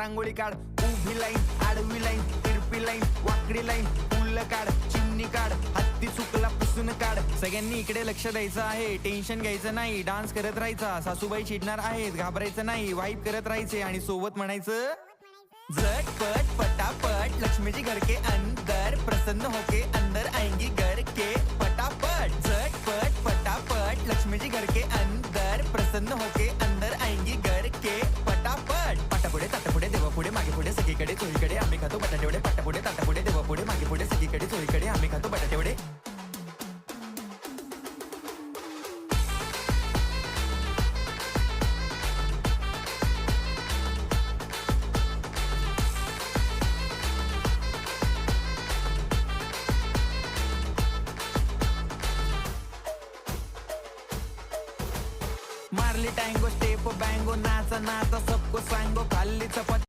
रांगोळी काढ, उभी लाईन, आडवी लाईन, तिरपी लाईन, वाकडी लाईन, फुल काढ, चिमणी काढ, हत्ती चुकला पुसून काढ. सगळ्यांनी इकडे लक्ष द्यायचं आहे, टेन्शन घ्यायचं नाही, डान्स करत राहायचा. सासूबाई चिडणार आहेत, घाबरायचं नाही, वाईब करत राहायचे आणि सोबत म्हणायचं झटपट पटापट लक्ष्मी जी घर के अंदर, प्रसन्न होके अंदर आएंगी घर के पटापट. झटपट पटापट लक्ष्मी जी घर के अंदर, प्रसन्न होके अंदर आएंगी घर के पटापट. पाटापुढे ताटापुढे देवापुढे मागे पुढे सगळीकडे चोहीकडे आम्ही खातो बटाटेवडे. पाटापुढे ताटापुढे देवापुढे मागे पुढे सगळीकडे चोहीकडे आम्ही खातो बटाटेवडे. मारली टँगो स्टेप बँगो, नाचा नाचा सबको सांगो, खाल्ली चपाती